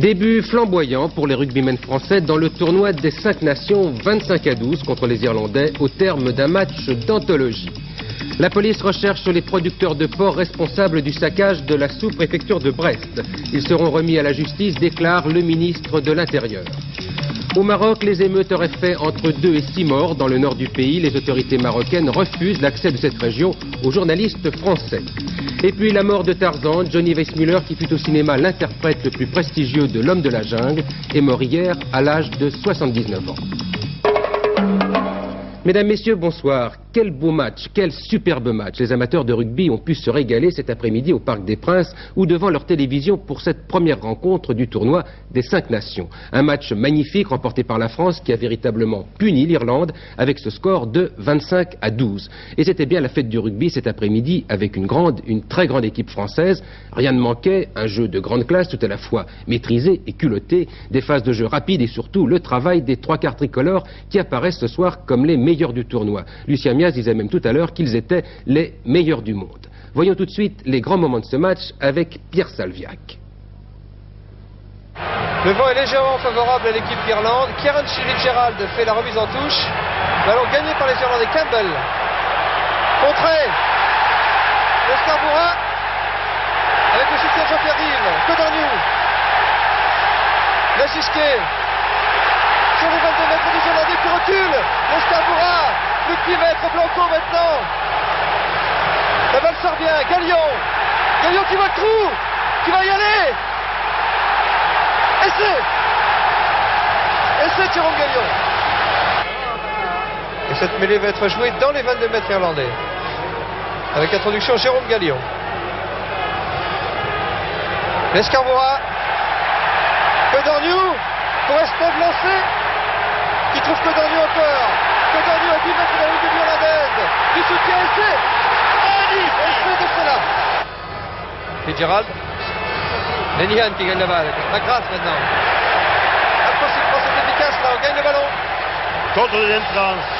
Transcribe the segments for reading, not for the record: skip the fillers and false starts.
Début flamboyant pour les rugbymen français dans le tournoi des 5 nations 25-12 contre les Irlandais au terme d'un match d'anthologie. La police recherche les producteurs de porc responsables du saccage de la sous-préfecture de Brest. Ils seront remis à la justice, déclare le ministre de l'Intérieur. Au Maroc, les émeutes auraient fait entre 2 et 6 morts dans le nord du pays. Les autorités marocaines refusent l'accès de cette région aux journalistes français. Et puis la mort de Tarzan, Johnny Weissmuller, qui fut au cinéma l'interprète le plus prestigieux de l'homme de la jungle, est mort hier à l'âge de 79 ans. Mesdames, Messieurs, bonsoir. Quel beau match, quel superbe match. Les amateurs de rugby ont pu se régaler cet après-midi au Parc des Princes ou devant leur télévision pour cette première rencontre du tournoi des 5 nations. Un match magnifique remporté par la France qui a véritablement puni l'Irlande avec ce score de 25-12. Et c'était bien la fête du rugby cet après-midi avec une très grande équipe française. Rien ne manquait, un jeu de grande classe tout à la fois maîtrisé et culotté, des phases de jeu rapides et surtout le travail des 3 quarts tricolores qui apparaissent ce soir comme les meilleurs du tournoi. Lucien Mias disait même tout à l'heure qu'ils étaient les meilleurs du monde. Voyons tout de suite les grands moments de ce match avec Pierre Salviac. Le vent est légèrement favorable à l'équipe d'Irlande. Kieran Fitzgerald fait la remise en touche. Ballon gagné par les Irlandais. Campbell. Contré. Le Scarborough. Avec le soutien de Jean-Pierre Rive. Codorniou. La Gisquet. Sur les 22 mètres des Irlandais qui reculent. Le Scarborough. Le petit maître Blanco maintenant. La balle sort bien. Galion. Galion qui voit le trou. Qui va y aller. Essai. Essai Tyrone Galion. Et cette mêlée va être jouée dans les 22 mètres irlandais. Avec introduction Jérôme Galion. L'Escarborough. Codorniou. Pour Estève lancé. Qui trouve Codorniou encore. Codorniou à 10 mètres dans le début irlandaise. Du soutien essai. Essai de cela. Fitzgerald. Lenihan qui gagne la balle. McGrath maintenant. Impossible pour cette efficace là. On gagne le ballon. Contre les entrances.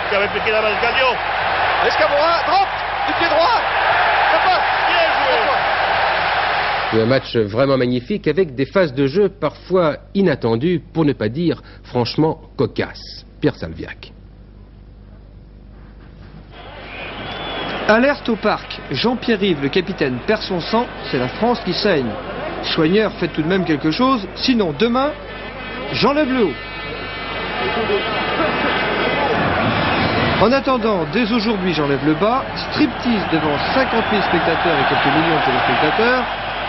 Qui avait piqué la balle. Galion. Escarborough. Drop. Du pied droit. Ça passe. Bien joué. Un match vraiment magnifique avec des phases de jeu parfois inattendues, pour ne pas dire franchement cocasses. Pierre Salviac. Alerte au parc. Jean-Pierre Rive, le capitaine, perd son sang. C'est la France qui saigne. Soigneur, faites tout de même quelque chose. Sinon, demain, j'enlève le haut. En attendant, dès aujourd'hui, j'enlève le bas. Striptease devant 50 000 spectateurs et quelques millions de téléspectateurs.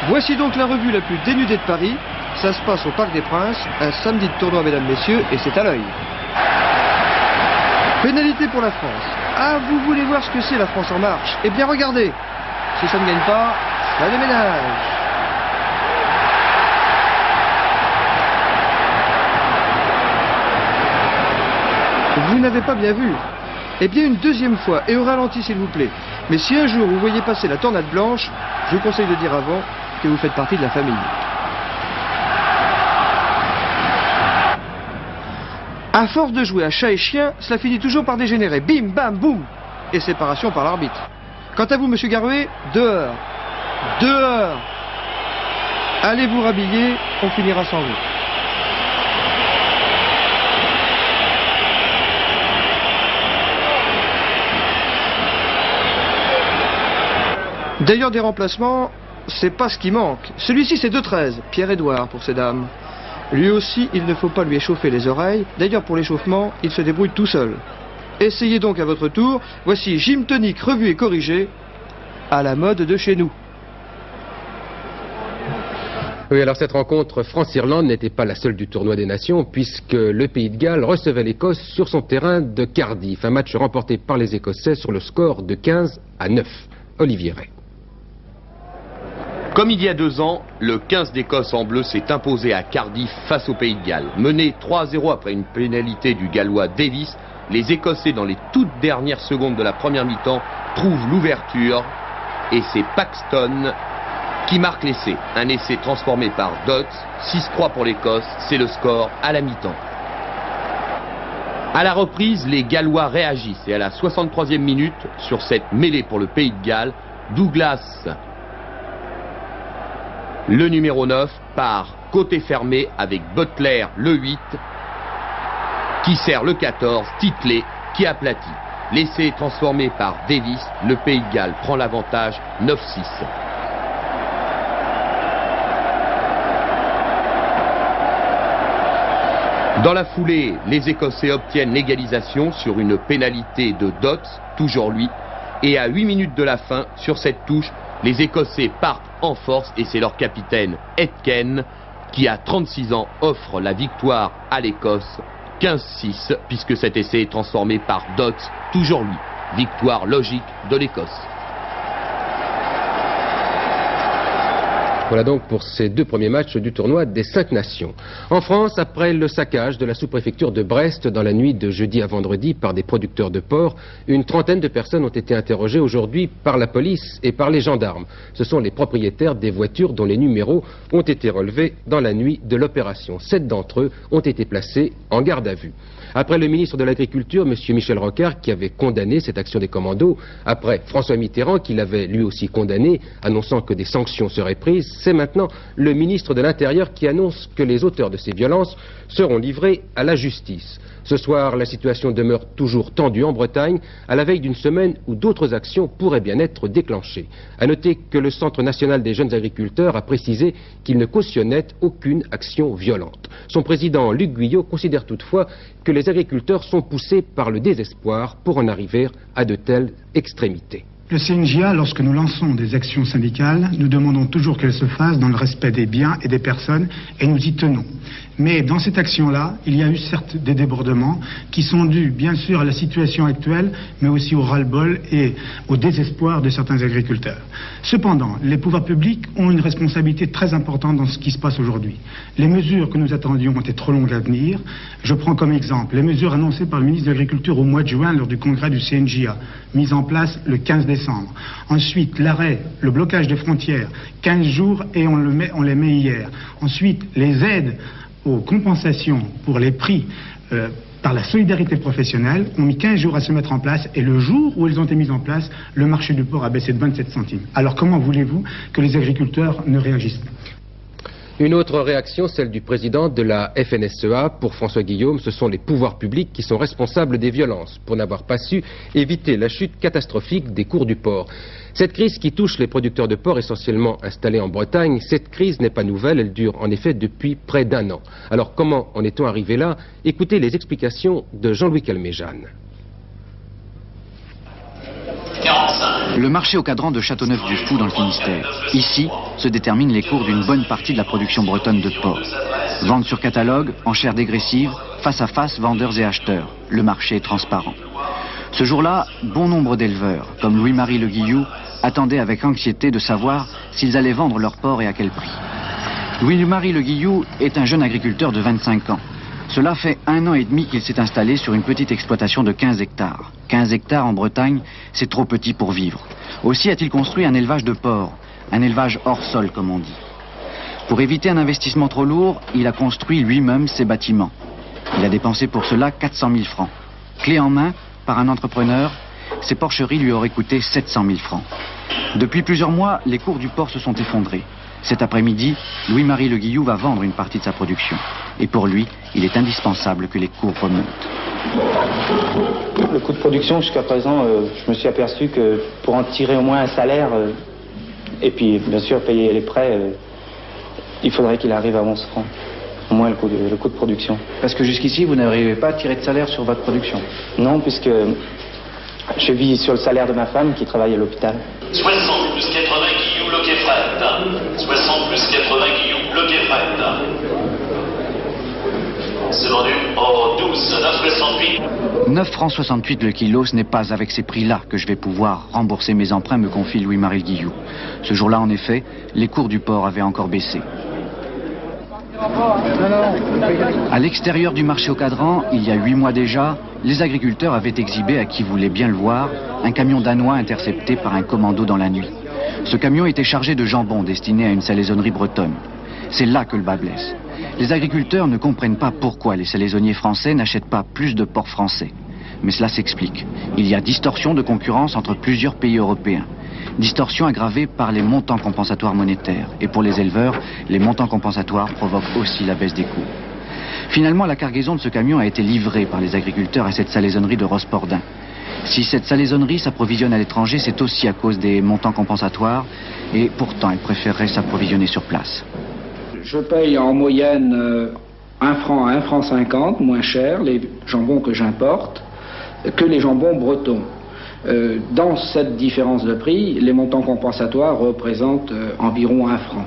Voici donc la revue la plus dénudée de Paris. Ça se passe au Parc des Princes, un samedi de tournoi, mesdames, messieurs, et c'est à l'œil. Pénalité pour la France. Ah, vous voulez voir ce que c'est la France en marche? Eh bien, regardez. Si ça ne gagne pas, ça déménage. Vous n'avez pas bien vu. Eh bien, une deuxième fois, et au ralenti, s'il vous plaît. Mais si un jour vous voyez passer la tornade blanche, je vous conseille de dire avant que vous faites partie de la famille. À force de jouer à chat et chien, cela finit toujours par dégénérer. Bim, bam, boum. Et séparation par l'arbitre. Quant à vous, monsieur Garouet, dehors. Dehors. Allez vous rhabiller, on finira sans vous. D'ailleurs, des remplacements, c'est pas ce qui manque. Celui-ci, c'est 2-13, Pierre-Édouard pour ces dames. Lui aussi, il ne faut pas lui échauffer les oreilles. D'ailleurs, pour l'échauffement, il se débrouille tout seul. Essayez donc à votre tour. Voici Gym Tonic revu et corrigé, à la mode de chez nous. Oui, alors cette rencontre France-Irlande n'était pas la seule du tournoi des nations, puisque le Pays de Galles recevait l'Écosse sur son terrain de Cardiff. Un match remporté par les Écossais sur le score de 15-9. Olivier Ray. Comme il y a 2 ans, le 15 d'Écosse en bleu s'est imposé à Cardiff face au Pays de Galles. Mené 3-0 après une pénalité du Gallois Davis, les Écossais, dans les toutes dernières secondes de la première mi-temps, trouvent l'ouverture et c'est Paxton qui marque l'essai. Un essai transformé par Dodds. 6-3 pour l'Écosse, c'est le score à la mi-temps. À la reprise, les Gallois réagissent et à la 63e minute, sur cette mêlée pour le Pays de Galles, Douglas Le numéro 9 part côté fermé avec Butler, le 8, qui sert le 14, Titley, qui aplatit. L'essai transformé par Davis, le Pays de Galles prend l'avantage 9-6. Dans la foulée, les Écossais obtiennent l'égalisation sur une pénalité de Dodds, toujours lui. Et à 8 minutes de la fin, sur cette touche, les Écossais partent en force et c'est leur capitaine Aitken qui, à 36 ans, offre la victoire à l'Écosse. 15-6, puisque cet essai est transformé par Dodds, toujours lui. Victoire logique de l'Écosse. Voilà donc pour ces 2 premiers matchs du tournoi des 5 nations. En France, après le saccage de la sous-préfecture de Brest dans la nuit de jeudi à vendredi par des producteurs de porc, une trentaine de personnes ont été interrogées aujourd'hui par la police et par les gendarmes. Ce sont les propriétaires des voitures dont les numéros ont été relevés dans la nuit de l'opération. 7 d'entre eux ont été placés en garde à vue. Après le ministre de l'Agriculture, M. Michel Rocard, qui avait condamné cette action des commandos, après François Mitterrand, qui l'avait lui aussi condamné, annonçant que des sanctions seraient prises, c'est maintenant le ministre de l'Intérieur qui annonce que les auteurs de ces violences seront livrés à la justice. Ce soir, la situation demeure toujours tendue en Bretagne, à la veille d'une semaine où d'autres actions pourraient bien être déclenchées. À noter que le Centre national des jeunes agriculteurs a précisé qu'il ne cautionnait aucune action violente. Son président, Luc Guyot, considère toutefois que les agriculteurs sont poussés par le désespoir pour en arriver à de telles extrémités. Le CNJA, lorsque nous lançons des actions syndicales, nous demandons toujours qu'elles se fassent dans le respect des biens et des personnes, et nous y tenons. Mais dans cette action-là, il y a eu certes des débordements qui sont dus bien sûr à la situation actuelle, mais aussi au ras-le-bol et au désespoir de certains agriculteurs. Cependant, les pouvoirs publics ont une responsabilité très importante dans ce qui se passe aujourd'hui. Les mesures que nous attendions étaient trop longues à venir. Je prends comme exemple les mesures annoncées par le ministre de l'Agriculture au mois de juin lors du congrès du CNJA, mises en place le 15 décembre. Ensuite, l'arrêt, le blocage des frontières, 15 jours et on les met hier. Ensuite, les aides aux compensations pour les prix par la solidarité professionnelle ont mis 15 jours à se mettre en place et le jour où elles ont été mises en place, le marché du porc a baissé de 27 centimes. Alors comment voulez-vous que les agriculteurs ne réagissent pas ? Une autre réaction, celle du président de la FNSEA. Pour François Guillaume, ce sont les pouvoirs publics qui sont responsables des violences pour n'avoir pas su éviter la chute catastrophique des cours du porc. Cette crise qui touche les producteurs de porc essentiellement installés en Bretagne, cette crise n'est pas nouvelle, elle dure en effet depuis près d'1 an. Alors comment en est-on arrivé là? Écoutez les explications de Jean-Louis Calmejane. Le marché au cadran de Châteauneuf-du-Fou dans le Finistère. Ici se déterminent les cours d'une bonne partie de la production bretonne de porc. Vente sur catalogue, enchères dégressives, face à face, vendeurs et acheteurs. Le marché est transparent. Ce jour-là, bon nombre d'éleveurs, comme Louis-Marie Le Guillou, attendaient avec anxiété de savoir s'ils allaient vendre leur porc et à quel prix. Louis-Marie Le Guillou est un jeune agriculteur de 25 ans. Cela fait 1 an et demi qu'il s'est installé sur une petite exploitation de 15 hectares. 15 hectares en Bretagne, c'est trop petit pour vivre. Aussi a-t-il construit un élevage de porcs, un élevage hors sol comme on dit. Pour éviter un investissement trop lourd, il a construit lui-même ses bâtiments. Il a dépensé pour cela 400 000 francs. Clé en main, par un entrepreneur, ces porcheries lui auraient coûté 700 000 francs. Depuis plusieurs mois, les cours du porc se sont effondrés. Cet après-midi, Louis-Marie Le Guillou va vendre une partie de sa production. Et pour lui, il est indispensable que les cours remontent. Le coût de production, jusqu'à présent, je me suis aperçu que pour en tirer au moins un salaire, et puis bien sûr payer les prêts, il faudrait qu'il arrive à 11 francs. Au moins le coût de production. Parce que jusqu'ici, vous n'arrivez pas à tirer de salaire sur votre production? Non, puisque je vis sur le salaire de ma femme qui travaille à l'hôpital. 60 plus 80 guilloux bloqué fret. 60 plus 80 guilloux bloqué fret. C'est vendu au 12, 9,68. 9 francs 68 le kilo, ce n'est pas avec ces prix-là que je vais pouvoir rembourser mes emprunts, me confie Louis-Marie Guillou. Ce jour-là, en effet, les cours du porc avaient encore baissé. À l'extérieur du marché au cadran, il y a 8 mois déjà, les agriculteurs avaient exhibé à qui voulait bien le voir un camion danois intercepté par un commando dans la nuit. Ce camion était chargé de jambon destiné à une salaisonnerie bretonne. C'est là que le bas blesse. Les agriculteurs ne comprennent pas pourquoi les salaisonniers français n'achètent pas plus de porc français. Mais cela s'explique. Il y a distorsion de concurrence entre plusieurs pays européens. Distorsion aggravée par les montants compensatoires monétaires. Et pour les éleveurs, les montants compensatoires provoquent aussi la baisse des coûts. Finalement, la cargaison de ce camion a été livrée par les agriculteurs à cette salaisonnerie de Rospordin. Si cette salaisonnerie s'approvisionne à l'étranger, c'est aussi à cause des montants compensatoires, et pourtant elle préférerait s'approvisionner sur place. Je paye en moyenne 1 franc à 1 franc 50, moins cher, les jambons que j'importe, que les jambons bretons. Dans cette différence de prix, les montants compensatoires représentent environ 1 franc.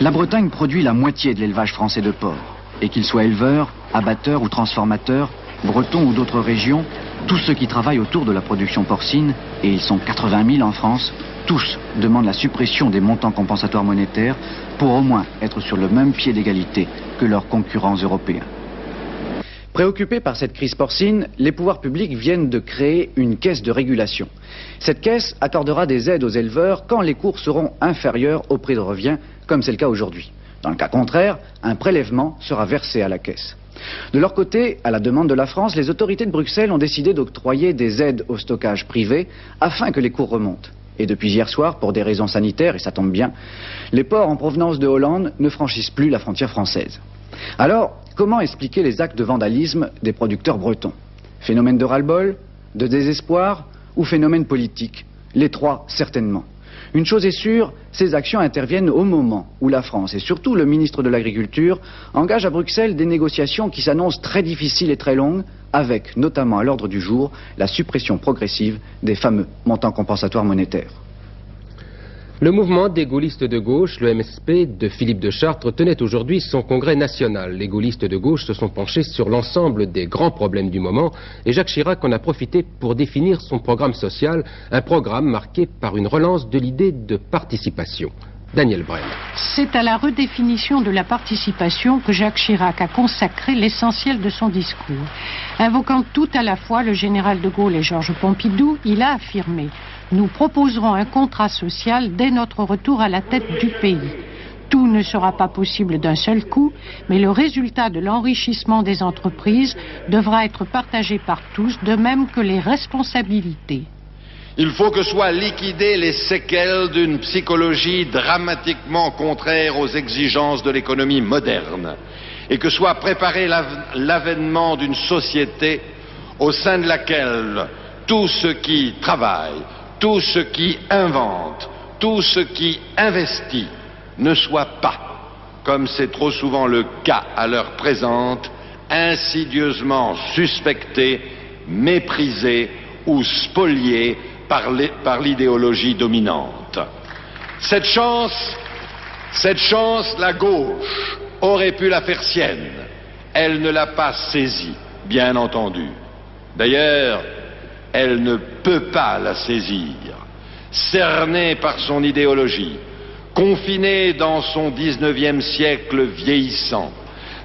La Bretagne produit la moitié de l'élevage français de porc. Et qu'ils soient éleveurs, abatteurs ou transformateurs, bretons ou d'autres régions, tous ceux qui travaillent autour de la production porcine, et ils sont 80 000 en France, tous demandent la suppression des montants compensatoires monétaires pour au moins être sur le même pied d'égalité que leurs concurrents européens. Préoccupés par cette crise porcine, les pouvoirs publics viennent de créer une caisse de régulation. Cette caisse accordera des aides aux éleveurs quand les cours seront inférieurs au prix de revient, comme c'est le cas aujourd'hui. Dans le cas contraire, un prélèvement sera versé à la caisse. De leur côté, à la demande de la France, les autorités de Bruxelles ont décidé d'octroyer des aides au stockage privé afin que les cours remontent. Et depuis hier soir, pour des raisons sanitaires, et ça tombe bien, les porcs en provenance de Hollande ne franchissent plus la frontière française. Alors, comment expliquer les actes de vandalisme des producteurs bretons? Phénomène de ras-le-bol, de désespoir ou phénomène politique? Les trois, certainement. Une chose est sûre, ces actions interviennent au moment où la France, et surtout le ministre de l'Agriculture, engage à Bruxelles des négociations qui s'annoncent très difficiles et très longues, avec notamment à l'ordre du jour la suppression progressive des fameux montants compensatoires monétaires. Le mouvement des gaullistes de gauche, le MSP de Philippe de Chartres, tenait aujourd'hui son congrès national. Les gaullistes de gauche se sont penchés sur l'ensemble des grands problèmes du moment et Jacques Chirac en a profité pour définir son programme social, un programme marqué par une relance de l'idée de participation. Daniel Brel. C'est à la redéfinition de la participation que Jacques Chirac a consacré l'essentiel de son discours. Invoquant tout à la fois le général de Gaulle et Georges Pompidou, il a affirmé « Nous proposerons un contrat social dès notre retour à la tête du pays. Tout ne sera pas possible d'un seul coup, mais le résultat de l'enrichissement des entreprises devra être partagé par tous, de même que les responsabilités. » Il faut que soient liquidées les séquelles d'une psychologie dramatiquement contraire aux exigences de l'économie moderne et que soit préparé l'avènement d'une société au sein de laquelle tout ce qui travaille, tout ce qui invente, tout ce qui investit ne soit pas, comme c'est trop souvent le cas à l'heure présente, insidieusement suspecté, méprisé ou spolié par l'idéologie dominante. Cette chance, la gauche aurait pu la faire sienne. Elle ne l'a pas saisie, bien entendu. D'ailleurs, elle ne peut pas la saisir. Cernée par son idéologie, confinée dans son 19e siècle vieillissant,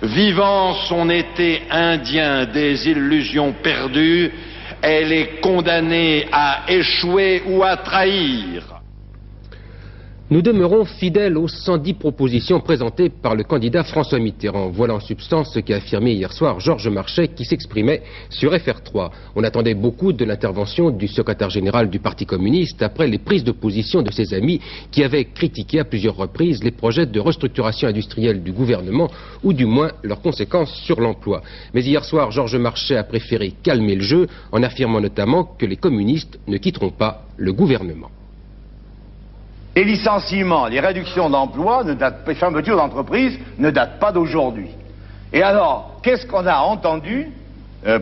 vivant son été indien des illusions perdues, elle est condamnée à échouer ou à trahir. Nous demeurons fidèles aux 110 propositions présentées par le candidat François Mitterrand. Voilà en substance ce qu'a affirmé hier soir Georges Marchais qui s'exprimait sur FR3. On attendait beaucoup de l'intervention du secrétaire général du Parti communiste après les prises de position de ses amis qui avaient critiqué à plusieurs reprises les projets de restructuration industrielle du gouvernement ou du moins leurs conséquences sur l'emploi. Mais hier soir, Georges Marchais a préféré calmer le jeu en affirmant notamment que les communistes ne quitteront pas le gouvernement. Les licenciements, les réductions d'emplois, les fermetures d'entreprises ne datent pas d'aujourd'hui. Et alors, qu'est-ce qu'on a entendu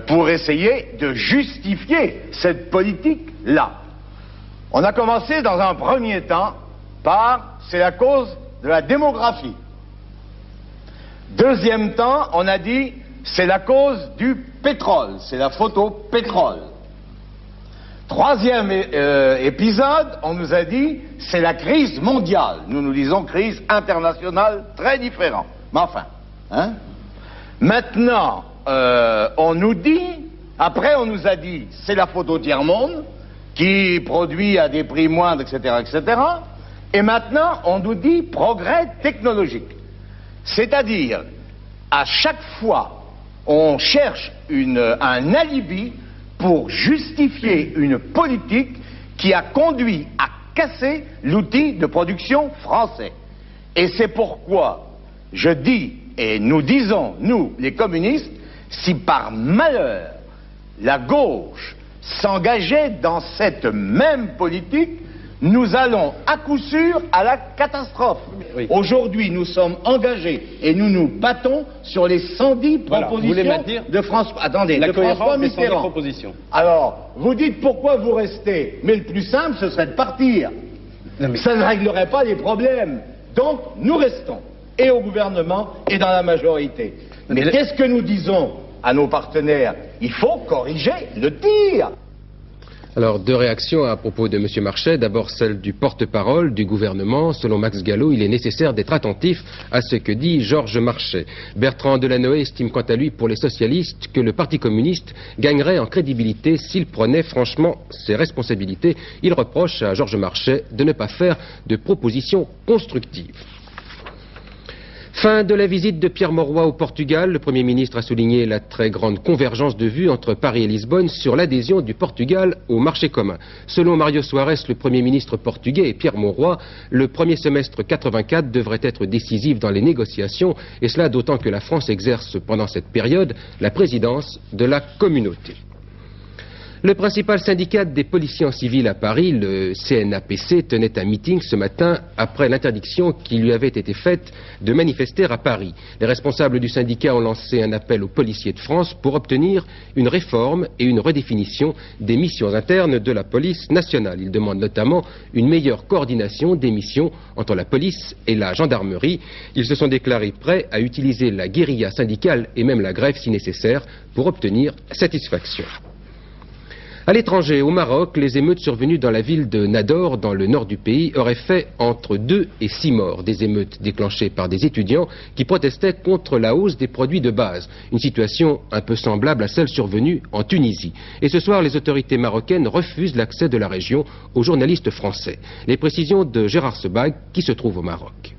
pour essayer de justifier cette politique-là? On a commencé dans un premier temps par « c'est la cause de la démographie ». Deuxième temps, on a dit « c'est la cause du pétrole », c'est la photo pétrole. Troisième épisode, on nous a dit c'est la crise mondiale. Nous disons crise internationale, très différent. Mais enfin, hein? Maintenant, on nous dit, après on nous a dit c'est la photo tiers-monde qui produit à des prix moindres, etc., etc. Et maintenant, on nous dit progrès technologique. C'est-à-dire, à chaque fois, on cherche un alibi pour justifier une politique qui a conduit à casser l'outil de production français. Et c'est pourquoi je dis, et nous disons, nous, les communistes, si par malheur la gauche s'engageait dans cette même politique, nous allons à coup sûr à la catastrophe. Oui. Aujourd'hui, nous sommes engagés et nous nous battons sur les 110 propositions de François. Attendez, de François Mitterrand. Alors, vous dites pourquoi vous restez, mais le plus simple, ce serait de partir. Ça ne réglerait pas les problèmes. Donc, nous restons, et au gouvernement, et dans la majorité. Mais qu'est-ce que nous disons à nos partenaires? Il faut corriger le tir. Alors, deux réactions à propos de M. Marchais. D'abord, celle du porte-parole du gouvernement. Selon Max Gallo, il est nécessaire d'être attentif à ce que dit Georges Marchais. Bertrand Delanoë estime quant à lui, pour les socialistes, que le Parti communiste gagnerait en crédibilité s'il prenait franchement ses responsabilités. Il reproche à Georges Marchais de ne pas faire de propositions constructives. Fin de la visite de Pierre Mauroy au Portugal. Le Premier ministre a souligné la très grande convergence de vues entre Paris et Lisbonne sur l'adhésion du Portugal au marché commun. Selon Mario Soares, le Premier ministre portugais, et Pierre Mauroy, le premier semestre 84 devrait être décisif dans les négociations, et cela d'autant que la France exerce pendant cette période la présidence de la communauté. Le principal syndicat des policiers en civil à Paris, le CNAPC, tenait un meeting ce matin après l'interdiction qui lui avait été faite de manifester à Paris. Les responsables du syndicat ont lancé un appel aux policiers de France pour obtenir une réforme et une redéfinition des missions internes de la police nationale. Ils demandent notamment une meilleure coordination des missions entre la police et la gendarmerie. Ils se sont déclarés prêts à utiliser la guérilla syndicale et même la grève si nécessaire pour obtenir satisfaction. À l'étranger, au Maroc, les émeutes survenues dans la ville de Nador, dans le nord du pays, auraient fait entre 2 et 6 morts. Des émeutes déclenchées par des étudiants qui protestaient contre la hausse des produits de base. Une situation un peu semblable à celle survenue en Tunisie. Et ce soir, les autorités marocaines refusent l'accès de la région aux journalistes français. Les précisions de Gérard Sebag, qui se trouve au Maroc.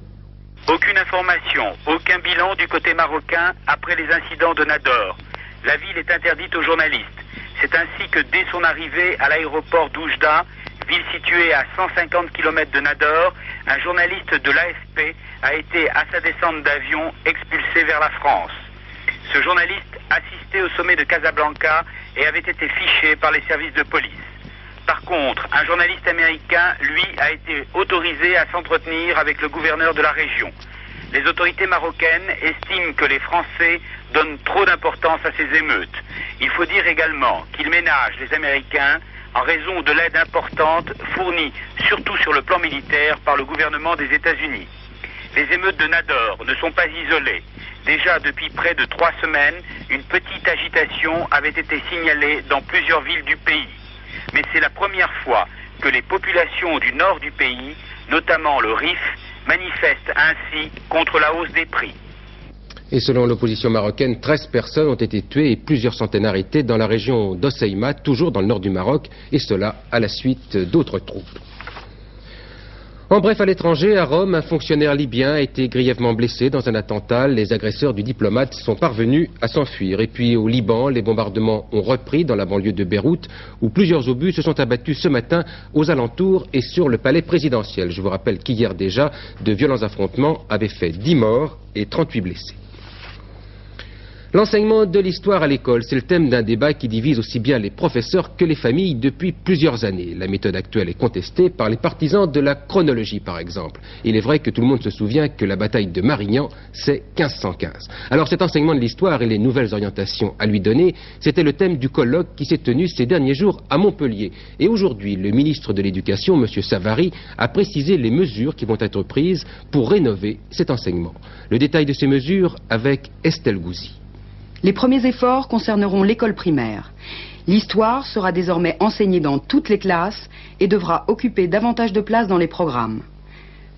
Aucune information, aucun bilan du côté marocain après les incidents de Nador. La ville est interdite aux journalistes. C'est ainsi que dès son arrivée à l'aéroport d'Oujda, ville située à 150 km de Nador, un journaliste de l'AFP a été, à sa descente d'avion, expulsé vers la France. Ce journaliste assistait au sommet de Casablanca et avait été fiché par les services de police. Par contre, un journaliste américain, lui, a été autorisé à s'entretenir avec le gouverneur de la région. Les autorités marocaines estiment que les Français donnent trop d'importance à ces émeutes. Il faut dire également qu'ils ménagent les Américains en raison de l'aide importante fournie, surtout sur le plan militaire, par le gouvernement des États-Unis. Les émeutes de Nador ne sont pas isolées. Déjà depuis près de 3 semaines, une petite agitation avait été signalée dans plusieurs villes du pays. Mais c'est la première fois que les populations du nord du pays, notamment le Rif, manifestent ainsi contre la hausse des prix. Et selon l'opposition marocaine, 13 personnes ont été tuées et plusieurs centaines arrêtées dans la région d'Oceima, toujours dans le nord du Maroc, et cela à la suite d'autres troupes. En bref, à l'étranger, à Rome, un fonctionnaire libyen a été grièvement blessé dans un attentat. Les agresseurs du diplomate sont parvenus à s'enfuir. Et puis au Liban, les bombardements ont repris dans la banlieue de Beyrouth, où plusieurs obus se sont abattus ce matin aux alentours et sur le palais présidentiel. Je vous rappelle qu'hier déjà, de violents affrontements avaient fait 10 morts et 38 blessés. L'enseignement de l'histoire à l'école, c'est le thème d'un débat qui divise aussi bien les professeurs que les familles depuis plusieurs années. La méthode actuelle est contestée par les partisans de la chronologie, par exemple. Il est vrai que tout le monde se souvient que la bataille de Marignan, c'est 1515. Alors cet enseignement de l'histoire et les nouvelles orientations à lui donner, c'était le thème du colloque qui s'est tenu ces derniers jours à Montpellier. Et aujourd'hui, le ministre de l'Éducation, M. Savary, a précisé les mesures qui vont être prises pour rénover cet enseignement. Le détail de ces mesures avec Estelle Gouzy. Les premiers efforts concerneront l'école primaire. L'histoire sera désormais enseignée dans toutes les classes et devra occuper davantage de place dans les programmes.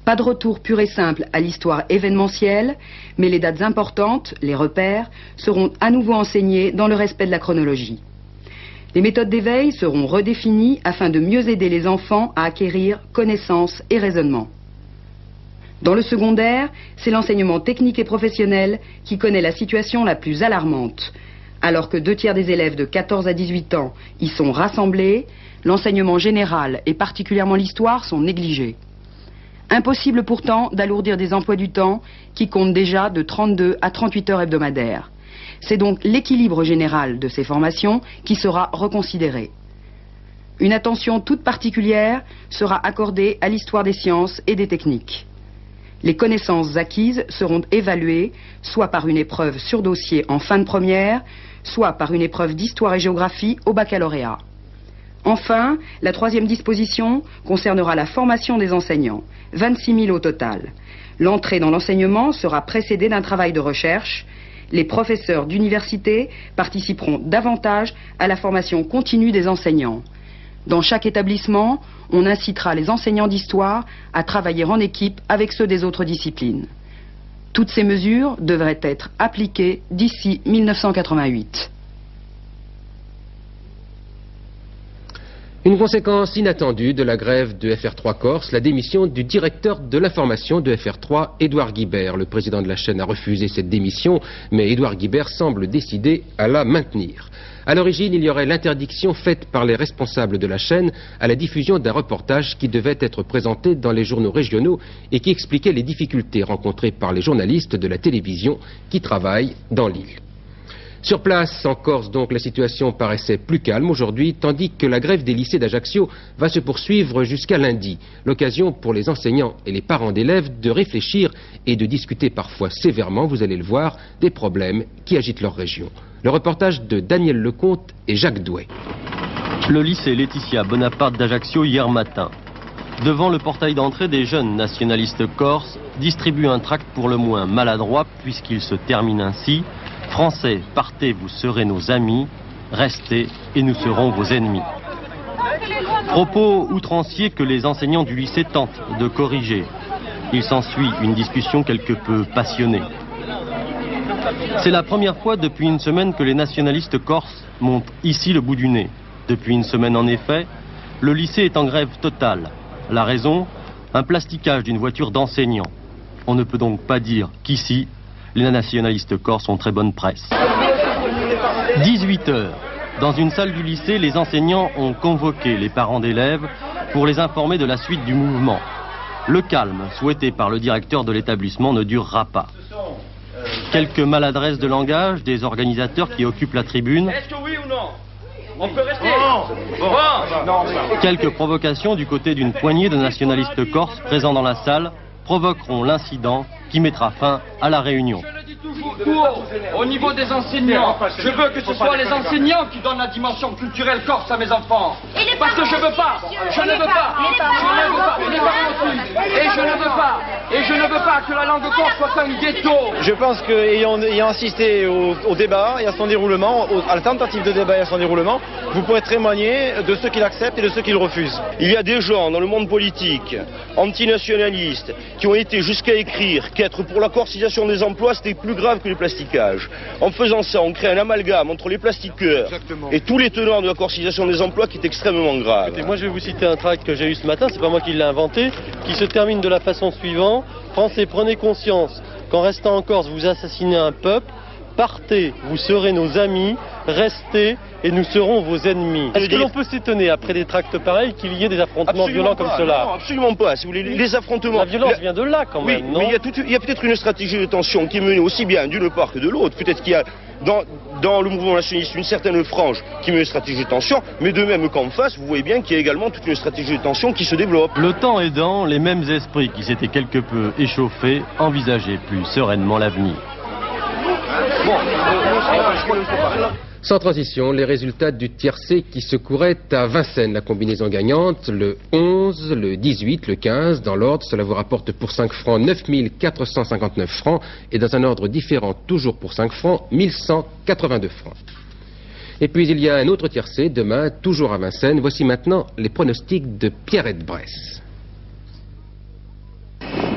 Pas de retour pur et simple à l'histoire événementielle, mais les dates importantes, les repères, seront à nouveau enseignées dans le respect de la chronologie. Les méthodes d'éveil seront redéfinies afin de mieux aider les enfants à acquérir connaissance et raisonnement. Dans le secondaire, c'est l'enseignement technique et professionnel qui connaît la situation la plus alarmante. Alors que 2/3 des élèves de 14 à 18 ans y sont rassemblés, l'enseignement général et particulièrement l'histoire sont négligés. Impossible pourtant d'alourdir des emplois du temps qui comptent déjà de 32 à 38 heures hebdomadaires. C'est donc l'équilibre général de ces formations qui sera reconsidéré. Une attention toute particulière sera accordée à l'histoire des sciences et des techniques. Les connaissances acquises seront évaluées soit par une épreuve sur dossier en fin de première, soit par une épreuve d'histoire et géographie au baccalauréat. Enfin, la troisième disposition concernera la formation des enseignants, 26 000 au total. L'entrée dans l'enseignement sera précédée d'un travail de recherche. Les professeurs d'université participeront davantage à la formation continue des enseignants. Dans chaque établissement, on incitera les enseignants d'histoire à travailler en équipe avec ceux des autres disciplines. Toutes ces mesures devraient être appliquées d'ici 1988. Une conséquence inattendue de la grève de FR3 Corse, la démission du directeur de l'information de FR3, Édouard Guibert. Le président de la chaîne a refusé cette démission, mais Édouard Guibert semble décidé à la maintenir. À l'origine, il y aurait l'interdiction faite par les responsables de la chaîne à la diffusion d'un reportage qui devait être présenté dans les journaux régionaux et qui expliquait les difficultés rencontrées par les journalistes de la télévision qui travaillent dans l'île. Sur place, en Corse, donc, la situation paraissait plus calme aujourd'hui, tandis que la grève des lycées d'Ajaccio va se poursuivre jusqu'à lundi. L'occasion pour les enseignants et les parents d'élèves de réfléchir et de discuter parfois sévèrement, vous allez le voir, des problèmes qui agitent leur région. Le reportage de Daniel Lecomte et Jacques Douet. Le lycée Laetitia Bonaparte d'Ajaccio hier matin. Devant le portail d'entrée, des jeunes nationalistes corses distribuent un tract pour le moins maladroit puisqu'il se termine ainsi: Français, partez, vous serez nos amis, restez et nous serons vos ennemis. Propos outranciers que les enseignants du lycée tentent de corriger. Il s'ensuit une discussion quelque peu passionnée. C'est la première fois depuis une semaine que les nationalistes corses montent ici le bout du nez. Depuis une semaine en effet, le lycée est en grève totale. La raison, un plasticage d'une voiture d'enseignants. On ne peut donc pas dire qu'ici, les nationalistes corses ont très bonne presse. 18 heures. Dans une salle du lycée, les enseignants ont convoqué les parents d'élèves pour les informer de la suite du mouvement. Le calme souhaité par le directeur de l'établissement ne durera pas. Quelques maladresses de langage des organisateurs qui occupent la tribune. Est-ce que oui ou non? On peut rester. Quelques provocations du côté d'une poignée de nationalistes corses présents dans la salle provoqueront l'incident qui mettra fin à la réunion. Au niveau des enseignants, je veux que ce soit les enseignants qui donnent la dimension culturelle corse à mes enfants. Parce que je veux pas, je ne veux pas, les parents aussi, et je ne veux pas que la langue corse soit un ghetto. Je pense qu'ayant assisté au débat et à son déroulement, à la tentative de débat et à son déroulement, vous pourrez témoigner de ceux qui l'acceptent et de ceux qui le refusent. Il y a des gens dans le monde politique, antinationalistes, qui ont été jusqu'à écrire qu'être pour la corsicisation des emplois, c'était plus grave que le plasticage. En faisant ça, on crée un amalgame entre les plastiqueurs et tous les tenants de la corsicisation des emplois qui est extrêmement grave. Écoutez, moi je vais vous citer un tract que j'ai eu ce matin, c'est pas moi qui l'ai inventé, qui se termine de la façon suivante: Français, prenez conscience qu'en restant en Corse, vous assassinez un peuple. Partez, vous serez nos amis, restez et nous serons vos ennemis. Est-ce que l'on peut s'étonner, après des tracts pareils, qu'il y ait des affrontements violents comme cela? Non, absolument pas. Si vous voulez, les affrontements... La violence vient de là quand même, non? Mais il y a peut-être une stratégie de tension qui est menée aussi bien d'une part que de l'autre. Peut-être qu'il y a dans le mouvement nationaliste une certaine frange qui met une stratégie de tension, mais de même qu'en face, vous voyez bien qu'il y a également toute une stratégie de tension qui se développe. Le temps aidant, les mêmes esprits qui s'étaient quelque peu échauffés envisageaient plus sereinement l'avenir. Sans transition, les résultats du tiercé qui se courait à Vincennes. La combinaison gagnante, le 11, le 18, le 15, dans l'ordre, cela vous rapporte pour 5 francs 9 459 francs et dans un ordre différent, toujours pour 5 francs, 1182 francs. Et puis il y a un autre tiercé, demain, toujours à Vincennes. Voici maintenant les pronostics de Pierrette Bresse.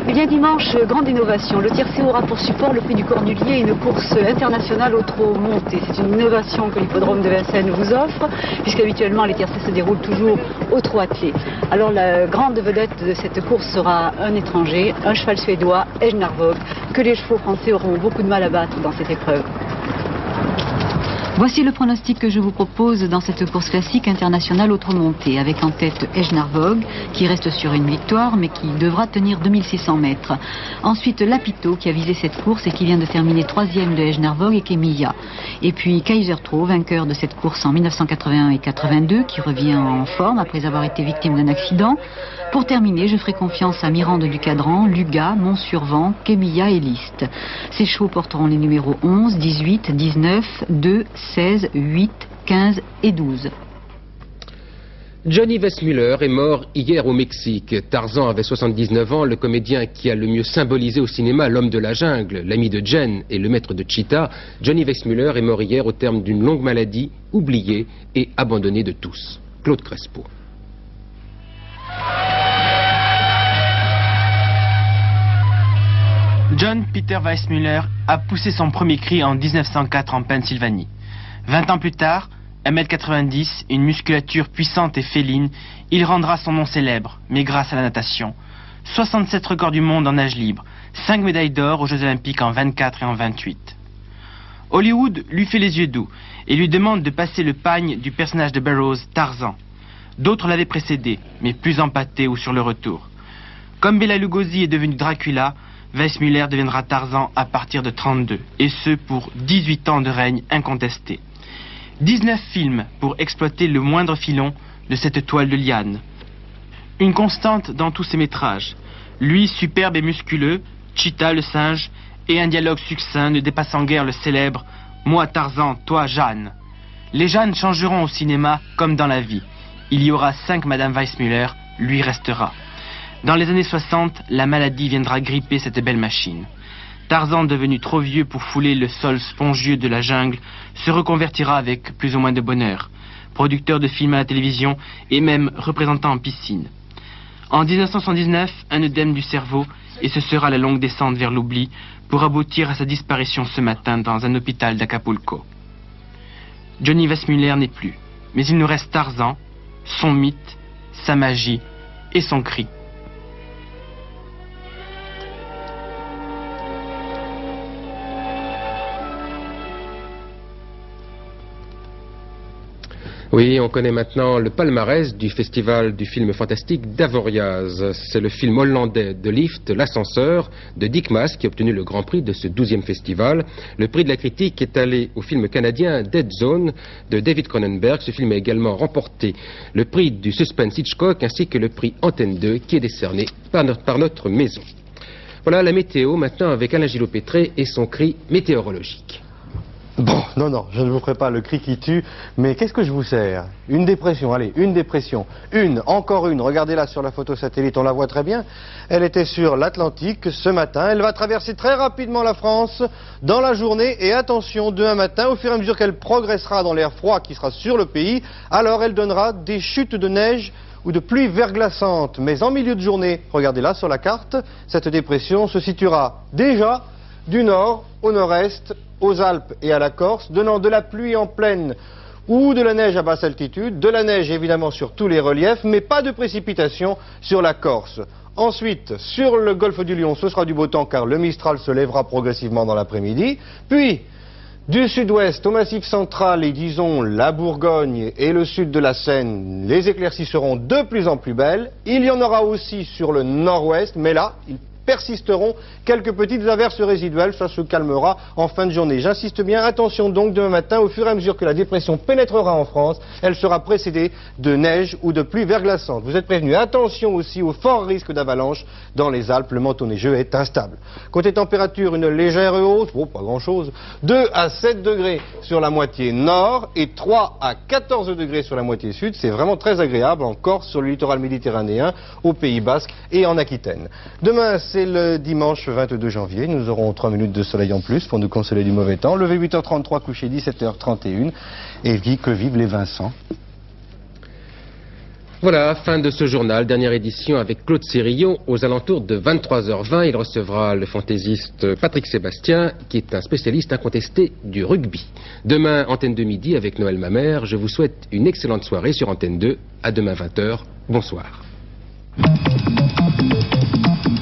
Eh bien dimanche, grande innovation. Le tiercé aura pour support le prix du Cornulier et une course internationale au trot monté. C'est une innovation que l'hippodrome de Vincennes vous offre, puisqu'habituellement les tiercés se déroulent toujours au trot attelé. Alors la grande vedette de cette course sera un étranger, un cheval suédois, Ejnarvog, que les chevaux français auront beaucoup de mal à battre dans cette épreuve. Voici le pronostic que je vous propose dans cette course classique internationale autre-montée, avec en tête Ejnarvog, qui reste sur une victoire, mais qui devra tenir 2600 mètres. Ensuite, Lapito, qui a visé cette course et qui vient de terminer 3e de Ejnarvog et Kemia. Et puis Kaisertro, vainqueur de cette course en 1981 et 82, qui revient en forme après avoir été victime d'un accident. Pour terminer, je ferai confiance à Mirande du Cadran, Luga, Montsurvent, Kemia et Liste. Ces chevaux porteront les numéros 11, 18, 19, 2, 16, 8, 15 et 12. Johnny Weissmuller est mort hier au Mexique. Tarzan avait 79 ans, le comédien qui a le mieux symbolisé au cinéma l'homme de la jungle, l'ami de Jen et le maître de Cheetah. Johnny Weissmuller est mort hier au terme d'une longue maladie, oublié et abandonné de tous. Claude Crespo. John Peter Weissmuller a poussé son premier cri en 1904 en Pennsylvanie. 20 ans plus tard, 1m90, une musculature puissante et féline, il rendra son nom célèbre, mais grâce à la natation. 67 records du monde en nage libre, 5 médailles d'or aux Jeux Olympiques en 24 et en 28. Hollywood lui fait les yeux doux et lui demande de passer le pagne du personnage de Burroughs, Tarzan. D'autres l'avaient précédé, mais plus empâté ou sur le retour. Comme Bela Lugosi est devenu Dracula, Weissmuller deviendra Tarzan à partir de 32, et ce pour 18 ans de règne incontesté. 19 films pour exploiter le moindre filon de cette toile de liane. Une constante dans tous ses métrages. Lui, superbe et musculeux, Cheetah le singe, et un dialogue succinct ne dépassant guère le célèbre « Moi Tarzan, toi Jeanne ». Les Jeannes changeront au cinéma comme dans la vie. Il y aura 5 Madame Weissmuller, lui restera. Dans les années 60, la maladie viendra gripper cette belle machine. Tarzan, devenu trop vieux pour fouler le sol spongieux de la jungle, se reconvertira avec plus ou moins de bonheur. Producteur de films à la télévision et même représentant en piscine. En 1979, un œdème du cerveau et ce sera la longue descente vers l'oubli pour aboutir à sa disparition ce matin dans un hôpital d'Acapulco. Johnny Weissmuller n'est plus, mais il nous reste Tarzan, son mythe, sa magie et son cri. Oui, on connaît maintenant le palmarès du festival du film fantastique d'Avoriaz. C'est le film hollandais de Lift, L'Ascenseur, de Dick Maas, qui a obtenu le grand prix de ce 12e festival. Le prix de la critique est allé au film canadien Dead Zone de David Cronenberg. Ce film a également remporté le prix du suspense Hitchcock ainsi que le prix Antenne 2 qui est décerné par notre maison. Voilà la météo maintenant avec Alain Gillot-Pétré et son cri météorologique. Bon, non, je ne vous ferai pas le cri qui tue, mais qu'est-ce que je vous sers? Une dépression, allez, une dépression. Encore une, regardez-la sur la photo satellite, on la voit très bien. Elle était sur l'Atlantique ce matin, elle va traverser très rapidement la France dans la journée, et attention, demain matin, au fur et à mesure qu'elle progressera dans l'air froid qui sera sur le pays, alors elle donnera des chutes de neige ou de pluie verglaçante. Mais en milieu de journée, regardez là sur la carte, cette dépression se situera déjà du nord au nord-est, aux Alpes et à la Corse, donnant de la pluie en plaine ou de la neige à basse altitude, de la neige évidemment sur tous les reliefs, mais pas de précipitations sur la Corse. Ensuite, sur le golfe du Lion, ce sera du beau temps car le Mistral se lèvera progressivement dans l'après-midi. Puis, du sud-ouest au Massif central et disons la Bourgogne et le sud de la Seine, les éclaircies seront de plus en plus belles. Il y en aura aussi sur le nord-ouest, mais là, il persisteront quelques petites averses résiduelles, ça se calmera en fin de journée. J'insiste bien, attention donc demain matin, au fur et à mesure que la dépression pénétrera en France, elle sera précédée de neige ou de pluie verglaçante. Vous êtes prévenus, attention aussi au fort risque d'avalanche dans les Alpes, le manteau neigeux est instable. Côté température, une légère hausse, pas grand chose, 2 à 7 degrés sur la moitié nord et 3 à 14 degrés sur la moitié sud, c'est vraiment très agréable en Corse, sur le littoral méditerranéen, au Pays Basque et en Aquitaine. Demain, c'est le dimanche 22 janvier, nous aurons 3 minutes de soleil en plus pour nous consoler du mauvais temps. Levé 8h33, couché 17h31, et que vivent les Vincent. Voilà, fin de ce journal, dernière édition avec Claude Sérillon. Aux alentours de 23h20, il recevra le fantaisiste Patrick Sébastien, qui est un spécialiste incontesté du rugby. Demain, Antenne 2 midi avec Noël Mamère. Je vous souhaite une excellente soirée sur Antenne 2. À demain 20h. Bonsoir.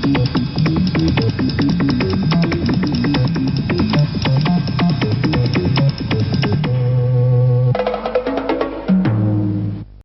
Thank you.